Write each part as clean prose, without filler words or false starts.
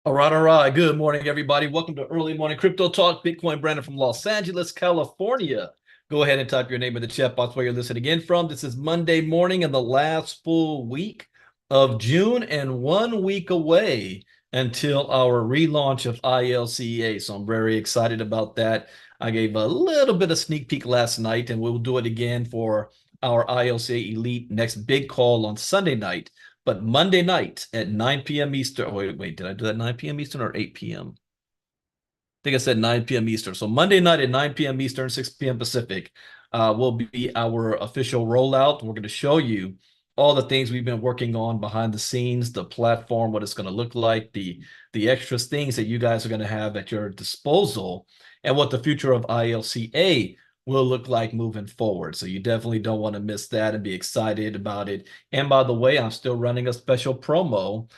All right. Good morning, everybody. Welcome to Early Morning Crypto Talk. Bitcoin Brandon from Los Angeles, California. Go ahead and type your name in the chat box where you're listening in from. This is Monday morning and the last full week of June and 1 week away until our relaunch of ILCA. So I'm very excited about that. I gave a little bit of sneak peek last night, and we'll do it again for our ILCA Elite next big call on Sunday night. But Monday night at 9 p.m. Eastern. Oh, wait, did I do that 9 p.m. Eastern or 8 p.m.? I think I said 9 p.m. Eastern. So Monday night at 9 p.m. Eastern, 6 p.m. Pacific will be our official rollout. We're going to show you all the things we've been working on behind the scenes, the platform, what it's going to look like, the extra things that you guys are going to have at your disposal, and what the future of ILCA will look like moving forward. So you definitely don't want to miss that and be excited about it. And by the way, I'm still running a special promo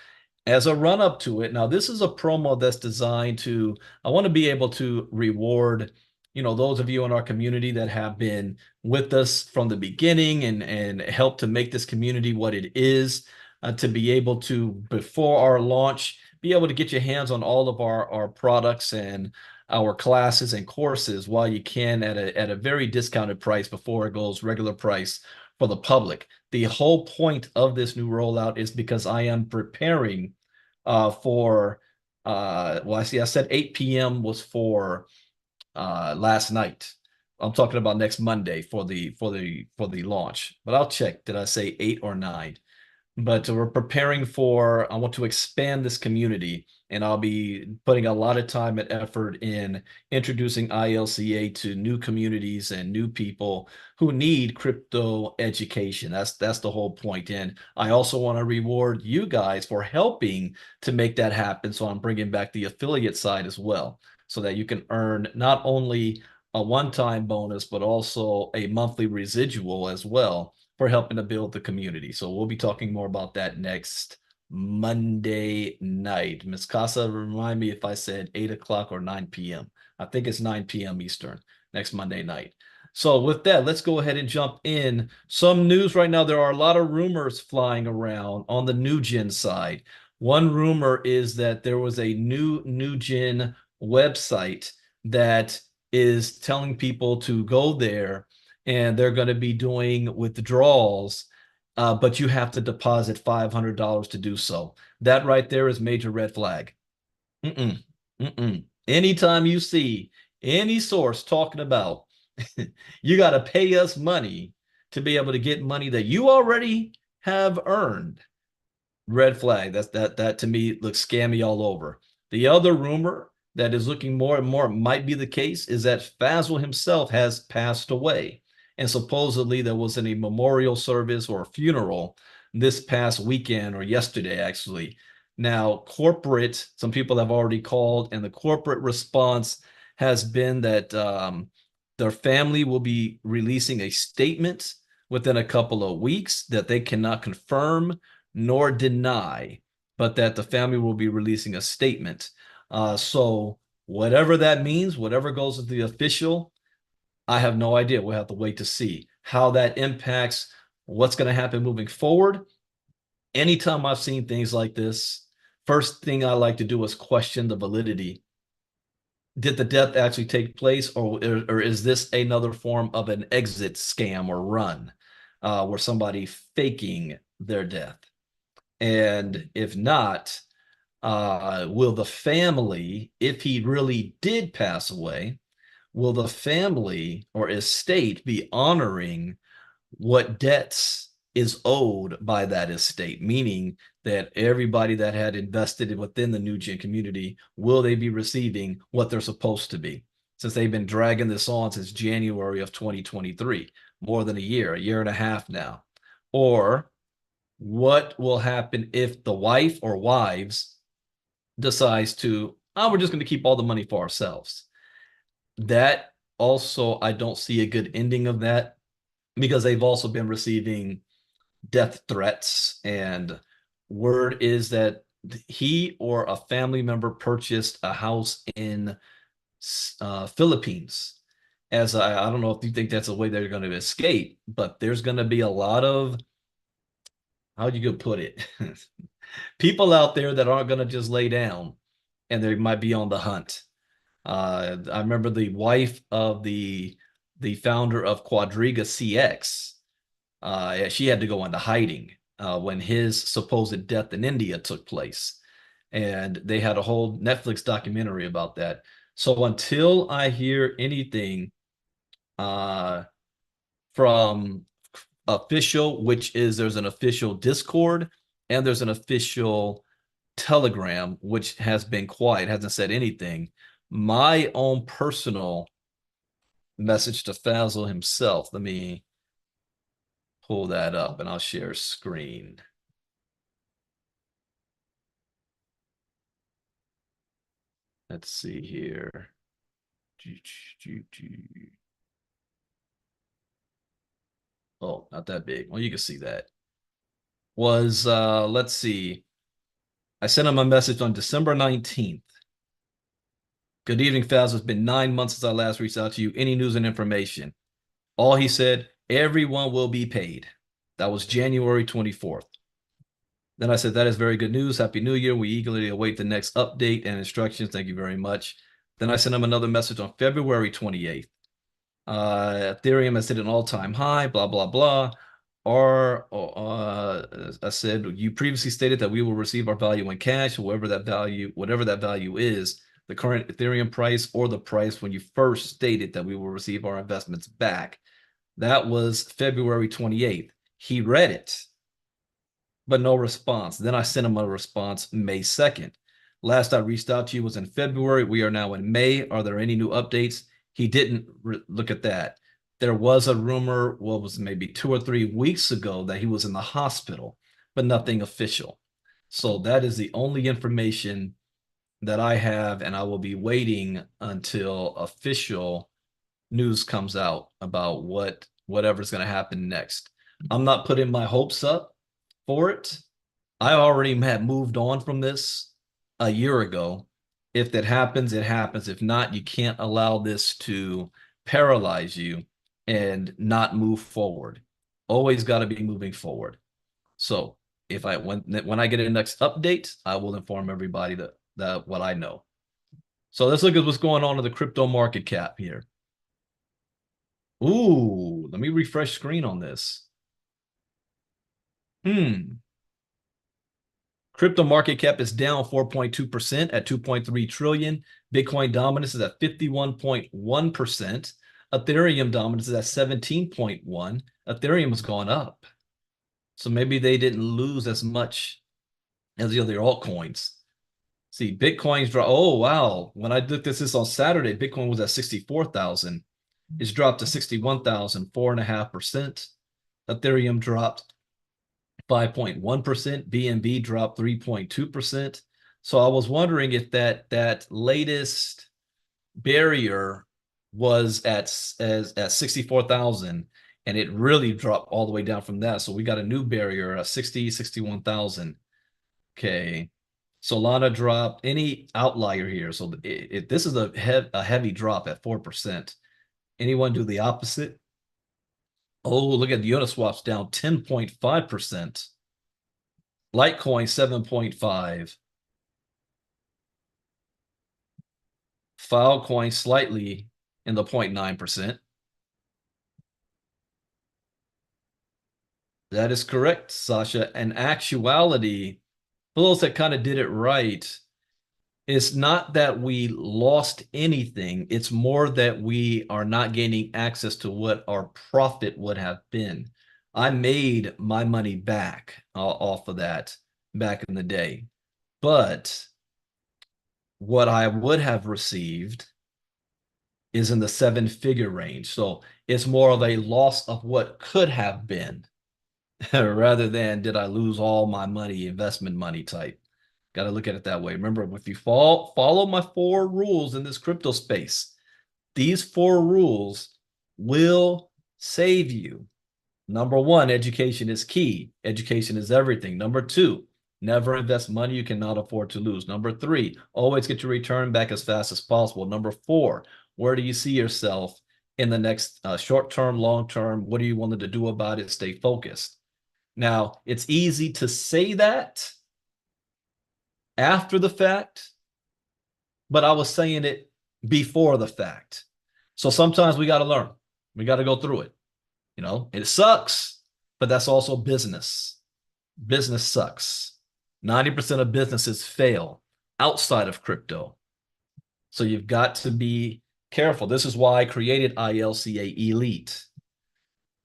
as a run up to it. Now, this is a promo that's designed to, I want to be able to reward, those of you in our community that have been with us from the beginning and help to make this community what it is, to be able to, before our launch, be able to get your hands on all of our products and our classes and courses while you can at a very discounted price before it goes regular price for the public. The whole point of this new rollout is because I am preparing for well, I said 8 p.m. was for last night. I'm talking about next Monday for the launch. But I'll check. Did I say 8 or 9? But we're preparing for, I want to expand this community, and I'll be putting a lot of time and effort in introducing ILCA to new communities and new people who need crypto education. That's the whole point. And I also want to reward you guys for helping to make that happen. So I'm bringing back the affiliate side as well, so that you can earn not only a one-time bonus, but also a monthly residual as well for helping to build the community. So we'll be talking more about that next Monday night. Miss Casa, remind me if I said 8 o'clock or 9 p.m. I think it's 9 p.m. Eastern next Monday night. So with that, let's go ahead and jump in. Some news right now. There are a lot of rumors flying around on the new gen side. One rumor is that there was a new gen website that is telling people to go there and they're going to be doing withdrawals, but you have to deposit $500 to do so. That right there is major red flag. Mm-mm, mm-mm. Anytime you see any source talking about you got to pay us money to be able to get money that you already have earned, red flag. That to me looks scammy all over. The other rumor that is looking more and more might be the case is that Fazl himself has passed away. And supposedly there was a memorial service or a funeral this past weekend or yesterday, actually. Now, some people have already called, and the corporate response has been that their family will be releasing a statement within a couple of weeks that they cannot confirm nor deny, but that the family will be releasing a statement. So whatever that means, whatever goes with the official, I have no idea. We'll have to wait to see how that impacts what's going to happen moving forward. Anytime I've seen things like this, first thing I like to do is question the validity. Did the death actually take place, or is this another form of an exit scam or run, where somebody faking their death? And if not, will the family, if he really did pass away, will the family or estate be honoring what debts is owed by that estate? Meaning that everybody that had invested within the new gen community, will they be receiving what they're supposed to be? Since they've been dragging this on since January of 2023, more than a year and a half now. Or what will happen if the wife or wives decides to, oh, we're just going to keep all the money for ourselves? That also, I don't see a good ending of that, because they've also been receiving death threats, and word is that he or a family member purchased a house in Philippines. As I don't know if you think that's a way they're going to escape, but there's going to be a lot of, how you could put it, people out there that aren't going to just lay down and they might be on the hunt. I remember the wife of the founder of Quadriga CX. She had to go into hiding when his supposed death in India took place, and they had a whole Netflix documentary about that. So until I hear anything uh, from official, which is there's an official Discord and there's an official Telegram, which has been quiet, hasn't said anything. My own personal message to Fazil himself. Let me pull that up and I'll share screen. Let's see here. Oh, not that big. Well, you can see that. Was let's see. I sent him a message on December 19th. Good evening, Faz. It's been 9 months since I last reached out to you. Any news and information? All he said, everyone will be paid. That was January 24th. Then I said, that is very good news. Happy New Year. We eagerly await the next update and instructions. Thank you very much. Then I sent him another message on February 28th. Ethereum has hit an all-time high, blah, blah, blah. Or I said, you previously stated that we will receive our value in cash, whatever that value is, the current Ethereum price or the price when you first stated that we will receive our investments back. That was February 28th. He read it, but no response. Then I sent him a response May 2nd. Last I reached out to you was in February. We are now in May. Are there any new updates? He didn't look at that. There was a rumor, what was maybe 2 or 3 weeks ago, that he was in the hospital, but nothing official. So that is the only information that I have, and I will be waiting until official news comes out about whatever's going to happen next. I'm not putting my hopes up for it. I already had moved on from this a year ago. If that happens, it happens. If not, you can't allow this to paralyze you and not move forward. Always got to be moving forward. So if when I get a next update, I will inform everybody that what I know. So let's look at what's going on in the crypto market cap here. Ooh, let me refresh screen on this. Crypto market cap is down 4.2% at 2.3 trillion. Bitcoin dominance is at 51.1%. Ethereum dominance is at 17.1. Ethereum has gone up. So maybe they didn't lose as much as the other altcoins. See, Bitcoin's dropped. Oh, wow. When I looked at this on Saturday, Bitcoin was at 64,000. It's dropped to 61,000, 4.5%. Ethereum dropped 5.1%. BNB dropped 3.2%. So I was wondering if that latest barrier was at 64,000 and it really dropped all the way down from that. So we got a new barrier at 61,000. Okay. Solana dropped. Any outlier here? So this is a heavy drop at 4%. Anyone do the opposite? Oh, look at the Uniswap's down 10.5%. Litecoin 7.5. Filecoin slightly in the 0.9%. That is correct, Sasha. In actuality, for those that kind of did it right, it's not that we lost anything. It's more that we are not gaining access to what our profit would have been. I made my money back off of that back in the day. But what I would have received is in the 7-figure range. So it's more of a loss of what could have been rather than did I lose all my money, investment money type. Got to look at it that way. Remember, if you follow my 4 rules in this crypto space, these 4 rules will save you. Number 1, education is key. Education is everything. Number 2, never invest money you cannot afford to lose. Number 3, always get your return back as fast as possible. Number 4, where do you see yourself in the next short term, long term? What are you wanting to do about it? Stay focused. Now, it's easy to say that after the fact, but I was saying it before the fact. So sometimes we got to learn. We got to go through it. It sucks, but that's also business. Business sucks. 90% of businesses fail outside of crypto. So you've got to be careful. This is why I created ILCA Elite.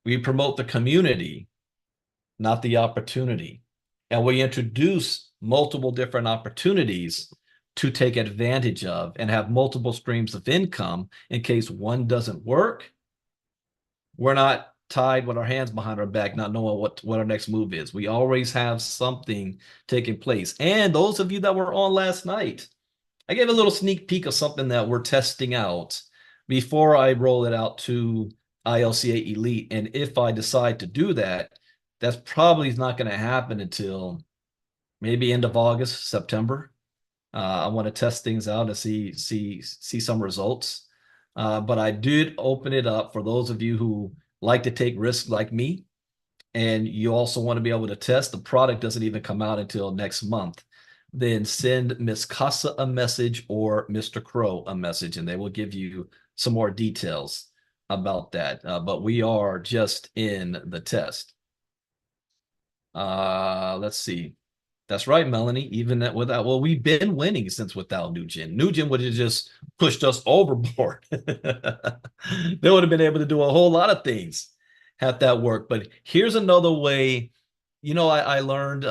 We promote the community, not the opportunity. And we introduce multiple different opportunities to take advantage of and have multiple streams of income in case one doesn't work. We're not tied with our hands behind our back, not knowing what our next move is. We always have something taking place. And those of you that were on last night, I gave a little sneak peek of something that we're testing out before I roll it out to ILCA Elite. And if I decide to do that, that's probably not going to happen until maybe end of August, September. I want to test things out and see some results. But I did open it up for those of you who like to take risks like me, and you also want to be able to test. The product doesn't even come out until next month. Then send Miss Casa a message or Mr. Crow a message, and they will give you some more details about that. But we are just in the test. Let's see. That's right, Melanie. Even that without, well, we've been winning since without Nugent. Nugent would have just pushed us overboard. They would have been able to do a whole lot of things had that worked. But here's another way. I learned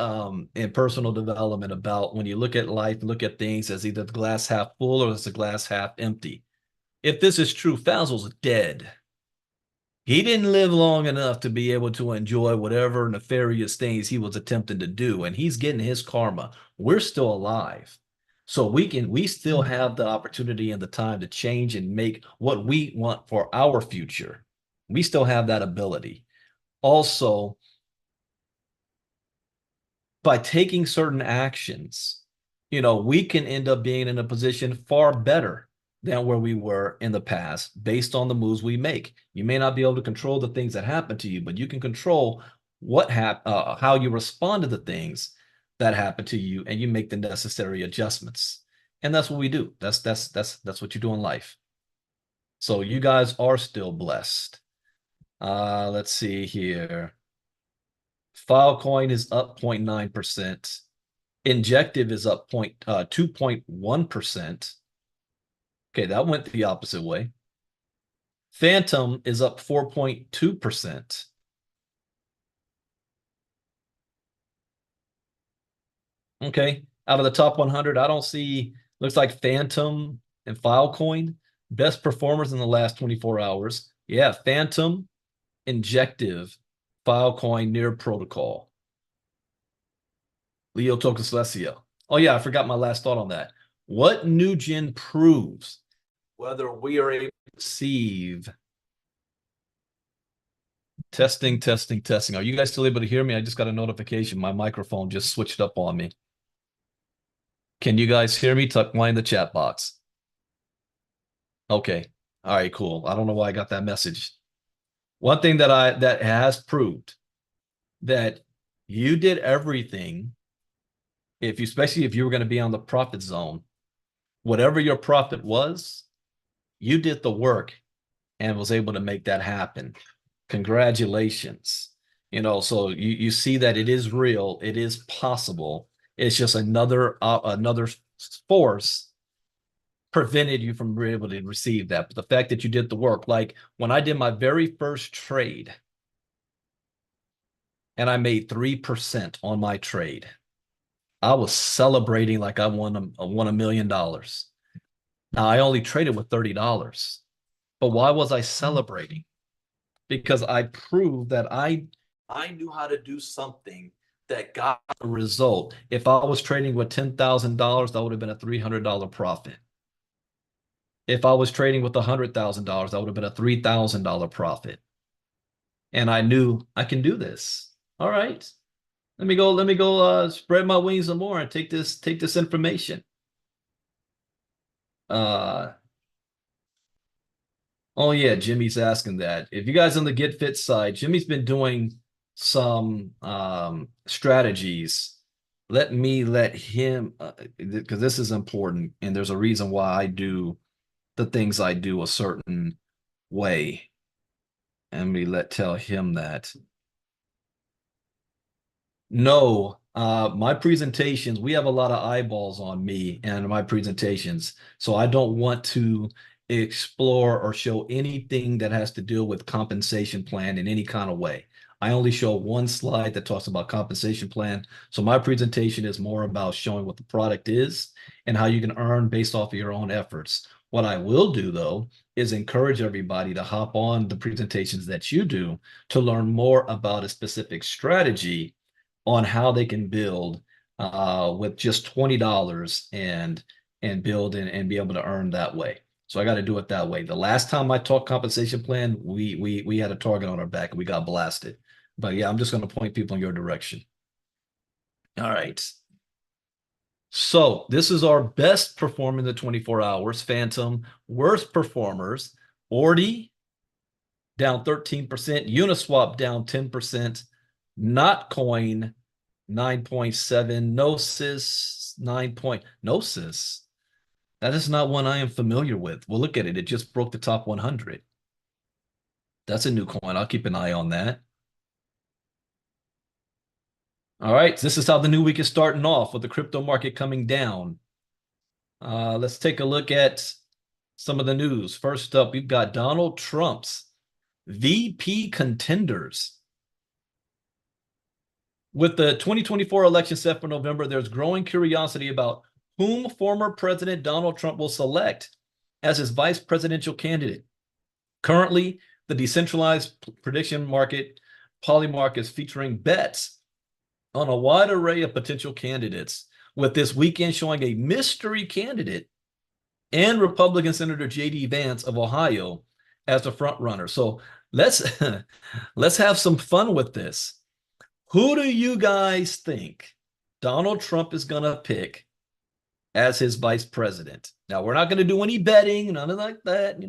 in personal development about when you look at life, look at things as either the glass half full or as the glass half empty. If this is true, Fazl's dead. He didn't live long enough to be able to enjoy whatever nefarious things he was attempting to do, and he's getting his karma. We're still alive. So we still have the opportunity and the time to change and make what we want for our future. We still have that ability. Also, by taking certain actions, we can end up being in a position far better than where we were in the past based on the moves we make. You may not be able to control the things that happen to you, but you can control how you respond to the things that happen to you, and you make the necessary adjustments. And that's what we do. That's what you do in life. So you guys are still blessed. Let's see here. Filecoin is up 0.9%. Injective is up 2.1%. Okay, that went the opposite way. Phantom is up 4.2%. Okay, out of the top 100, I don't see, looks like Phantom and Filecoin, best performers in the last 24 hours. Yeah, Phantom, Injective, Filecoin, Near Protocol. Leo Tocaslecio. Oh yeah, I forgot my last thought on that. What Nugent proves whether we are able to receive testing. Are you guys still able to hear me? I just got a notification. My microphone just switched up on me. Can you guys hear me? Tuck mine in the chat box. Okay. All right, cool. I don't know why I got that message. One thing that has proved that you did everything, especially if you were going to be on the profit zone, whatever your profit was, you did the work and was able to make that happen. Congratulations. So you see that it is real, it is possible. It's just another force prevented you from being able to receive that. But the fact that you did the work, like when I did my very first trade and I made 3% on my trade, I was celebrating like I won $1 million. Now I only traded with $30, but why was I celebrating? Because I proved that I knew how to do something that got a result. If I was trading with $10,000, that would have been a $300 profit. If I was trading with $100,000, that would have been a $3,000 profit. And I knew I can do this. All right. Let me go spread my wings some more and take this information. Oh yeah, Jimmy's asking that. If you guys on the Get Fit side, Jimmy's been doing some strategies let him, because this is important, and there's a reason why I do the things I do a certain way. And me let tell him that. No, my presentations, we have a lot of eyeballs on me and my presentations. So I don't want to explore or show anything that has to do with compensation plan in any kind of way. I only show one slide that talks about compensation plan. So my presentation is more about showing what the product is and how you can earn based off of your own efforts. What I will do though is encourage everybody to hop on the presentations that you do to learn more about a specific strategy on how they can build with just $20 and build and be able to earn that way. So I got to do it that way. The last time I taught compensation plan, we had a target on our back and we got blasted. But yeah, I'm just going to point people in your direction. All right. So this is our best performer in the 24 hours. Phantom, worst performers. Ordi down 13%. Uniswap down 10%. Notcoin 9.7. Gnosis 9 point. Gnosis. That is not one I am familiar with. Well, look at it. It just broke the top 100. That's a new coin. I'll keep an eye on that. All right. This is how the new week is starting off with the crypto market coming down. Let's take a look at some of the news. First up, we've got Donald Trump's VP contenders. With the 2024 election set for November, there's growing curiosity about whom former President Donald Trump will select as his vice presidential candidate. Currently, the decentralized prediction market Polymarket is featuring bets on a wide array of potential candidates, with this weekend showing a mystery candidate and Republican Senator J.D. Vance of Ohio as the front runner. So let's let's have some fun with this. Who do you guys think Donald Trump is going to pick as his vice president? Now, we're not going to do any betting, none of like that,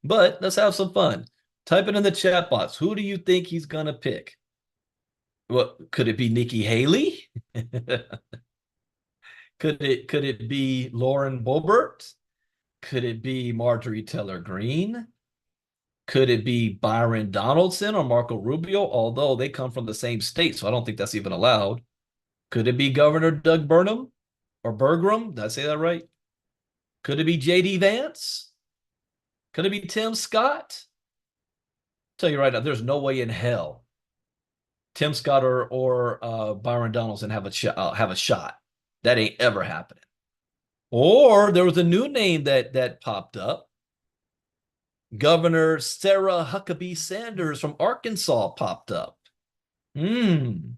but let's have some fun. Type it in the chat box. Who do you think he's going to pick? Well, could it be Nikki Haley? Could it be Lauren Boebert? Could it be Marjorie Taylor Greene? Could it be Byron Donaldson or Marco Rubio? Although they come from the same state, so I don't think that's even allowed. Could it be Governor Doug Burnham or Bergram? Did I say that right? Could it be J.D. Vance? Could it be Tim Scott? I'll tell you right now, there's no way in hell Tim Scott or Byron Donaldson have a shot. That ain't ever happening. Or there was a new name that popped up. Governor Sarah Huckabee Sanders from Arkansas popped up. The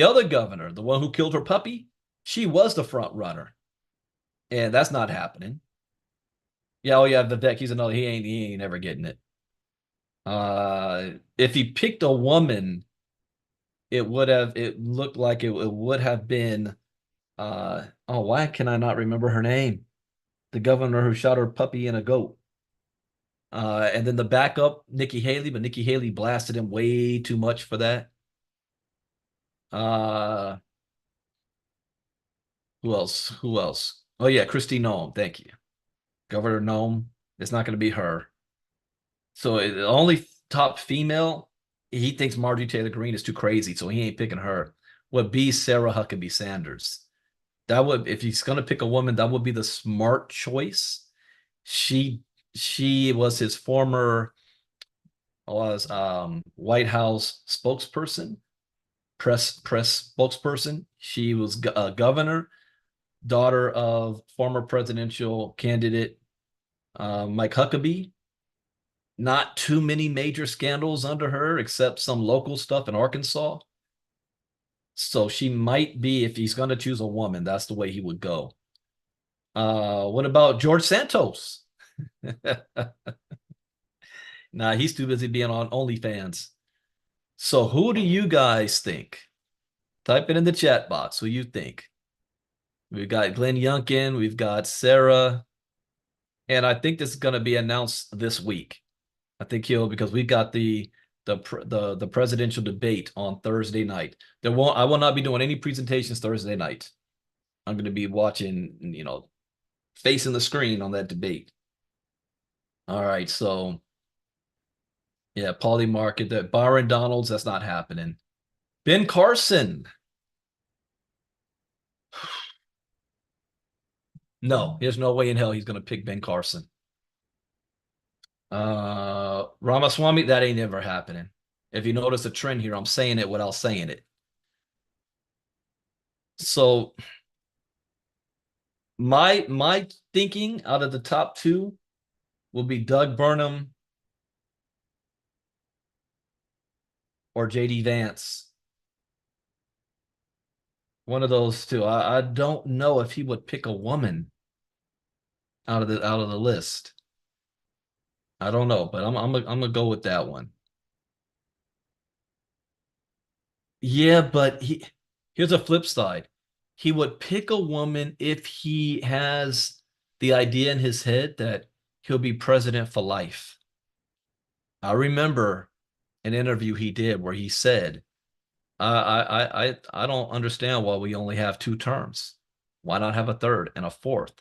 other governor, the one who killed her puppy, she was the front runner, and that's not happening. Yeah, oh yeah, Vivek, he's another. He ain't ever getting it. If he picked a woman, it looked like it would have been. Why can I not remember her name? The governor who shot her puppy and a goat. And then the backup, Nikki Haley, but Nikki Haley blasted him way too much for that. Who else? Who else? Oh yeah, Kristi Noem. Thank you, Governor Noem. It's not going to be her. So the only top female, he thinks Marjorie Taylor Greene is too crazy, so he ain't picking her. Would be Sarah Huckabee Sanders. That would, if he's going to pick a woman, that would be the smart choice. She was his former White House spokesperson, press spokesperson. She was a governor, daughter of former presidential candidate Mike Huckabee. Not too many major scandals under her, except some local stuff in Arkansas. So she might be, if he's going to choose a woman, that's the way he would go. What about George Santos? Nah, he's too busy being on OnlyFans. So who do you guys think? Type it in the chat box. Who you think? We've got Glenn Youngkin. We've got Sarah. And I think this is going to be announced this week. I think because we got the the presidential debate on Thursday night. I will not be doing any presentations Thursday night. I'm going to be watching, facing the screen on that debate. All right, so yeah, Polymarket, that Byron Donalds, that's not happening. Ben Carson. No, there's no way in hell he's going to pick Ben Carson. Ramaswamy, that ain't ever happening. If you notice a trend here, I'm saying it without saying it. So my thinking out of the top two will be Doug Burnham or JD Vance. One of those two. I don't know if he would pick a woman out of the list. I don't know, but I'm gonna go with that one. Yeah, but here's a flip side. He would pick a woman if he has the idea in his head that he'll be president for life. I remember an interview he did where he said, I don't understand why we only have two terms. Why not have a third and a fourth?"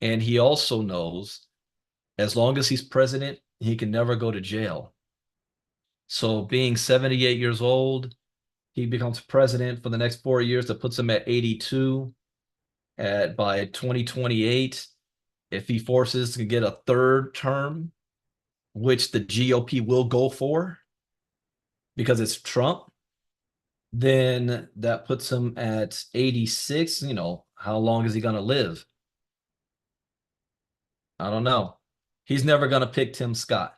And he also knows as long as he's president, he can never go to jail. So being 78 years old, he becomes president for the next 4 years. That puts him at 82 by 2028. If he forces to get a third term, which the GOP will go for because it's Trump, then that puts him at 86. How long is he going to live? I don't know. He's never going to pick Tim Scott.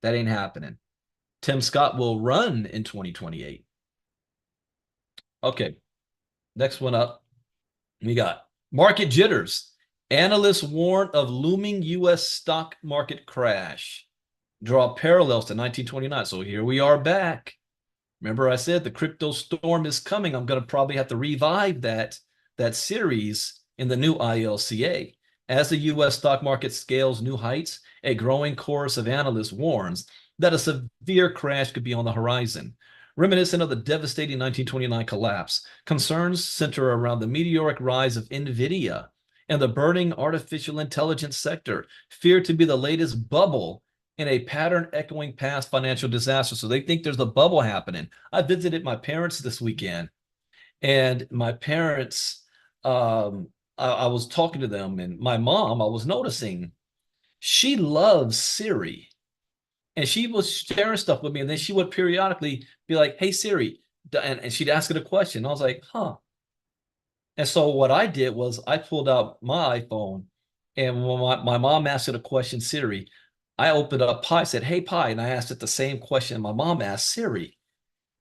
That ain't happening. Tim Scott will run in 2028. Okay, next one up. We got market jitters. Analysts warn of looming U.S. stock market crash. Draw parallels to 1929. So here we are back. Remember I said the crypto storm is coming. I'm going to probably have to revive that series in the new ILCA. As the U.S. stock market scales new heights, a growing chorus of analysts warns that a severe crash could be on the horizon. Reminiscent of the devastating 1929 collapse, concerns center around the meteoric rise of NVIDIA and the burning artificial intelligence sector, feared to be the latest bubble in a pattern echoing past financial disaster. So they think there's a bubble happening. I visited my parents this weekend, and my parents, I was talking to them, and my mom, I was noticing she loves Siri. And she was sharing stuff with me, and then she would periodically be like, "Hey Siri," and she'd ask it a question. I was like, "Huh." And so what I did was I pulled out my iPhone, and when my mom asked it a question, Siri, I opened up Pi, said, "Hey Pi," and I asked it the same question my mom asked Siri.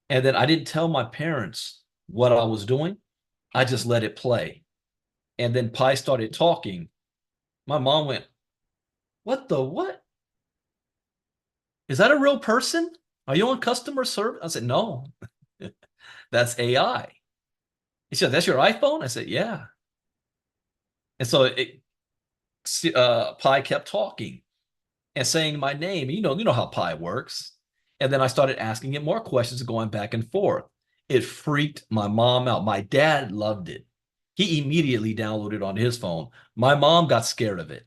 And then I didn't tell my parents what I was doing. I just let it play. And then Pi started talking. My mom went, "What the what? Is that a real person? Are you on customer service?" I said, "No, that's AI." He said, "That's your iPhone?" I said, "Yeah." And so Pi kept talking and saying my name. You know how Pi works. And then I started asking it more questions, going back and forth. It freaked my mom out. My dad loved it. He immediately downloaded it on his phone. My mom got scared of it.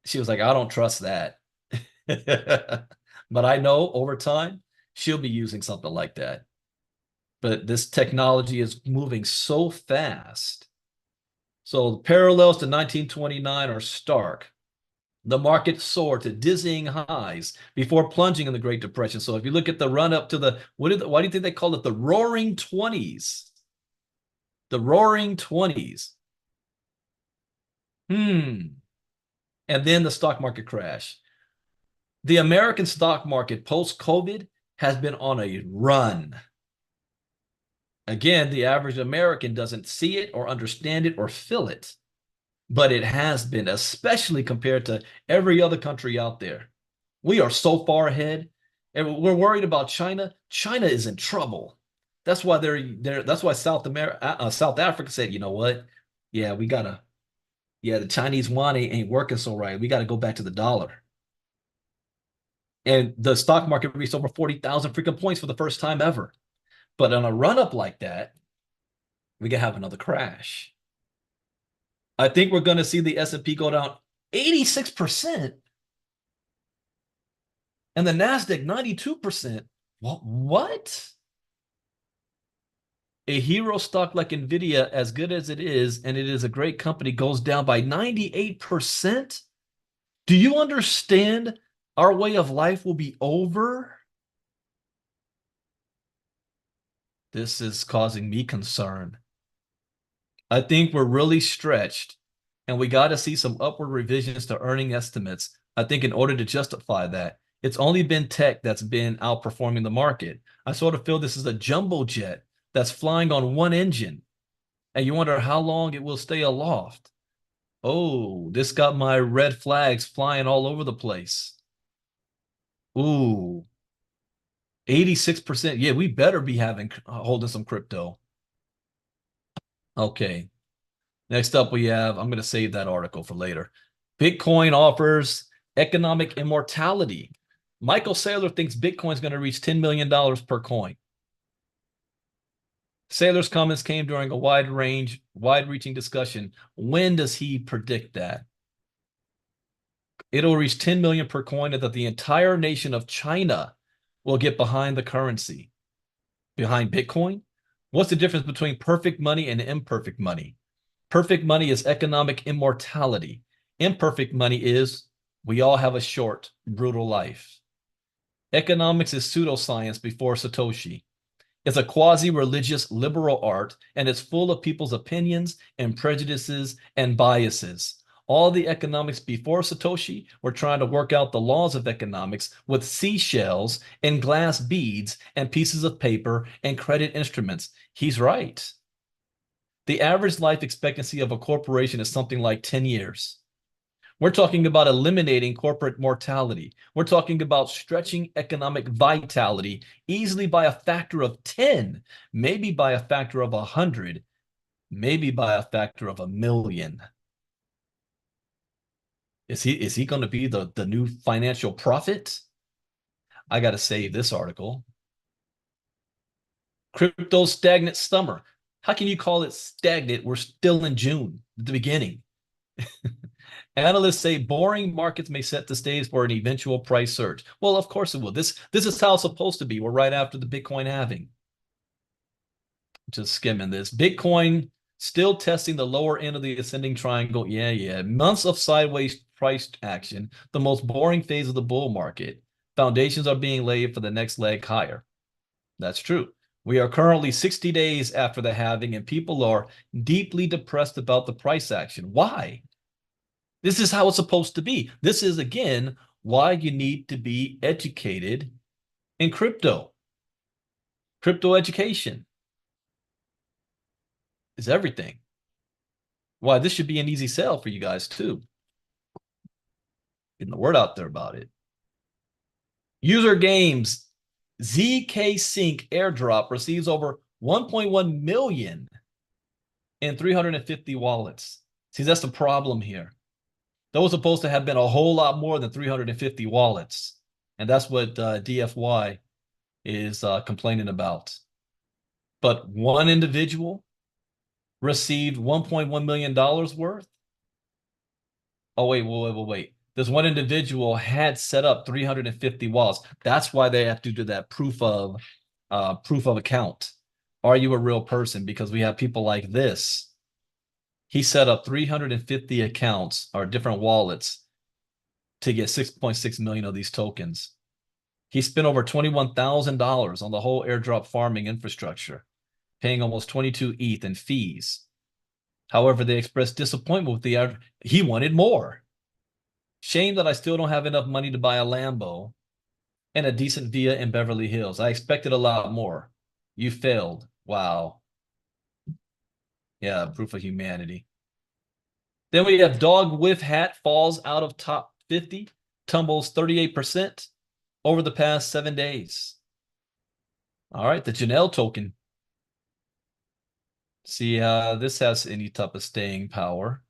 She was like, "I don't trust that." But I know over time she'll be using something like that. But this technology is moving so fast. So the parallels to 1929 are stark. The market soared to dizzying highs before plunging in the Great Depression. So if you look at the run up to why do you think they call it the Roaring 20s? The Roaring 20s. And then the stock market crash. The American stock market post-COVID has been on a run. Again, the average American doesn't see it or understand it or feel it, but it has been, especially compared to every other country out there. We are so far ahead, and we're worried about China. China is in trouble. That's why that's why South Africa said, "You know what? Yeah, the Chinese yuan ain't working so right. We gotta go back to the dollar." And the stock market reached over 40,000 freaking points for the first time ever. But on a run up like that, we can have another crash. I think we're going to see the S&P go down 86% and the Nasdaq 92%. What? A hero stock like Nvidia, as good as it is, and it is a great company, goes down by 98%? Do you understand our way of life will be over? This is causing me concern. I think we're really stretched, and we got to see some upward revisions to earning estimates. I think in order to justify that, it's only been tech that's been outperforming the market. I sort of feel this is a jumbo jet that's flying on one engine, and you wonder how long it will stay aloft. Oh, this got my red flags flying all over the place. Ooh, 86%. Yeah, we better be having holding some crypto. Okay. Next up, we have, I'm going to save that article for later. Bitcoin offers economic immortality. Michael Saylor thinks Bitcoin is going to reach $10 million per coin. Saylor's comments came during a wide-reaching discussion. When does he predict that? It'll reach 10 million per coin and that the entire nation of China will get behind the currency. Behind Bitcoin? What's the difference between perfect money and imperfect money? Perfect money is economic immortality. Imperfect money is we all have a short, brutal life. Economics is pseudoscience before Satoshi. It's a quasi-religious liberal art, and it's full of people's opinions and prejudices and biases. All the economics before Satoshi were trying to work out the laws of economics with seashells and glass beads and pieces of paper and credit instruments. He's right. The average life expectancy of a corporation is something like 10 years. We're talking about eliminating corporate mortality. We're talking about stretching economic vitality easily by a factor of 10, maybe by a factor of 100, maybe by a factor of 1,000,000. Is he going to be the new financial prophet? I got to save this article. Crypto stagnant summer. How can you call it stagnant? We're still in June, at the beginning. Analysts say boring markets may set the stage for an eventual price surge. Well, of course it will. This is how it's supposed to be. We're right after the Bitcoin halving. Just skimming this. Bitcoin still testing the lower end of the ascending triangle. Yeah. Months of sideways price action, the most boring phase of the bull market. Foundations are being laid for the next leg higher. That's true. We are currently 60 days after the halving, and people are deeply depressed about the price action. Why? This is how it's supposed to be. This is, again, why you need to be educated in crypto. Crypto education is everything. Why this should be an easy sell for you guys, too. Getting the word out there about it. User Games ZK Sync airdrop receives over 1.1 million in 350 wallets. See, that's the problem here. That was supposed to have been a whole lot more than 350 wallets. And that's what DFY is complaining about. But one individual received $1.1 million worth. Oh, wait. This one individual had set up 350 wallets. That's why they have to do that proof of account. Are you a real person? Because we have people like this. He set up 350 accounts or different wallets to get 6.6 million of these tokens. He spent over $21,000 on the whole airdrop farming infrastructure, paying almost 22 ETH in fees. However, they expressed disappointment with he wanted more. Shame that I still don't have enough money to buy a Lambo and a decent villa in Beverly Hills. I expected a lot more. You failed. Wow. Yeah, proof of humanity. Then we have Dog Whiff Hat falls out of top 50, tumbles 38% over the past 7 days. All right, the Janelle token. See, this has any type of staying power.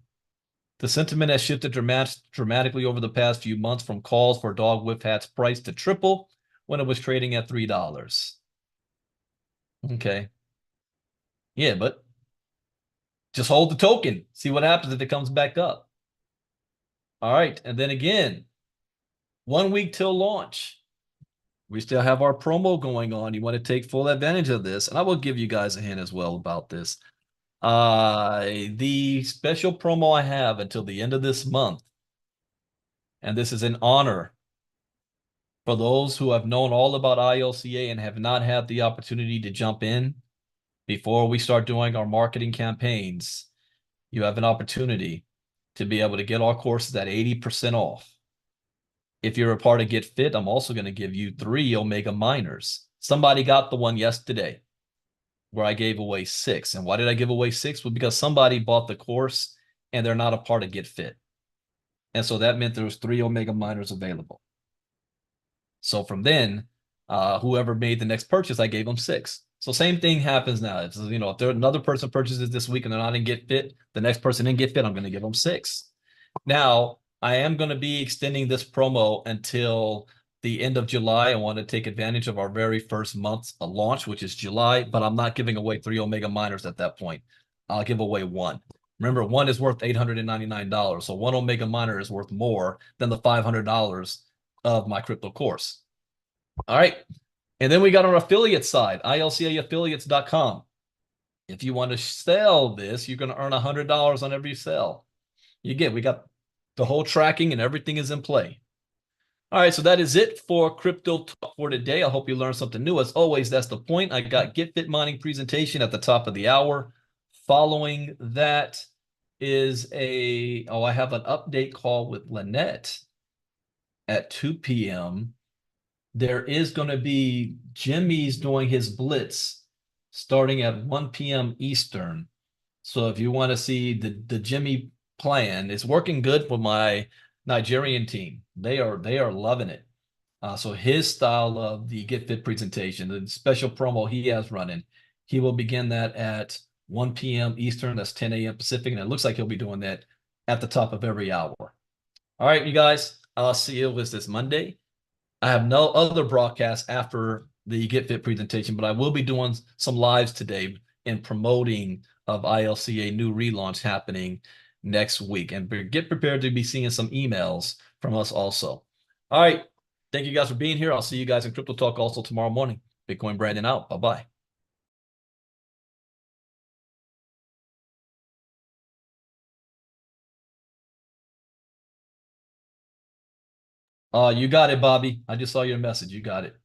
The sentiment has shifted dramatically over the past few months from calls for dog whip hats priced to triple when it was trading at $3. Okay. Yeah, but just hold the token. See what happens if it comes back up. All right. And then again, 1 week till launch. We still have our promo going on. You want to take full advantage of this. And I will give you guys a hint as well about this. The special promo I have until the end of this month, and this is in honor for those who have known all about ILCA and have not had the opportunity to jump in before we start doing our marketing campaigns. You have an opportunity to be able to get our courses at 80% off. If you're a part of Get Fit, I'm also going to give you 3 Omega Minors. Somebody got the one yesterday where I gave away 6. And why did I give away 6? Well, because somebody bought the course and they're not a part of Get Fit. And so that meant there was 3 Omega Minors available. So from then, whoever made the next purchase, I gave them 6. So same thing happens now. It's, if there another person purchases this week and they're not in Get Fit, the next person in Get Fit, I'm going to give them 6. Now, I am going to be extending this promo until the end of July. I want to take advantage of our very first month's launch, which is July, but I'm not giving away 3 Omega Minors at that point. I'll give away 1. Remember, 1 is worth $899. So 1 Omega Minor is worth more than the $500 of my crypto course. All right. And then we got our affiliate side, ilcaaffiliates.com. If you want to sell this, you're going to earn $100 on every sell. We got the whole tracking and everything is in play. All right, so that is it for Crypto Talk for today. I hope you learned something new. As always, that's the point. I got Get Fit Mining presentation at the top of the hour. Following that is I have an update call with Lynette at 2 p.m. There is going to be Jimmy's doing his blitz starting at 1 p.m. Eastern. So if you want to see the Jimmy plan, it's working good for my Nigerian team. They are loving it. So his style of the Get Fit presentation, the special promo he has running, he will begin that at 1 p.m. Eastern. That's 10 a.m. Pacific. And it looks like he'll be doing that at the top of every hour. All right, you guys, I'll see you with this Monday. I have no other broadcasts after the Get Fit presentation, but I will be doing some lives today in promoting of ILCA new relaunch happening next week. And get prepared to be seeing some emails from us also. All right. Thank you guys for being here. I'll see you guys in Crypto Talk also tomorrow morning. Bitcoin Brandon out. Bye-bye. You got it, Bobby. I just saw your message. You got it.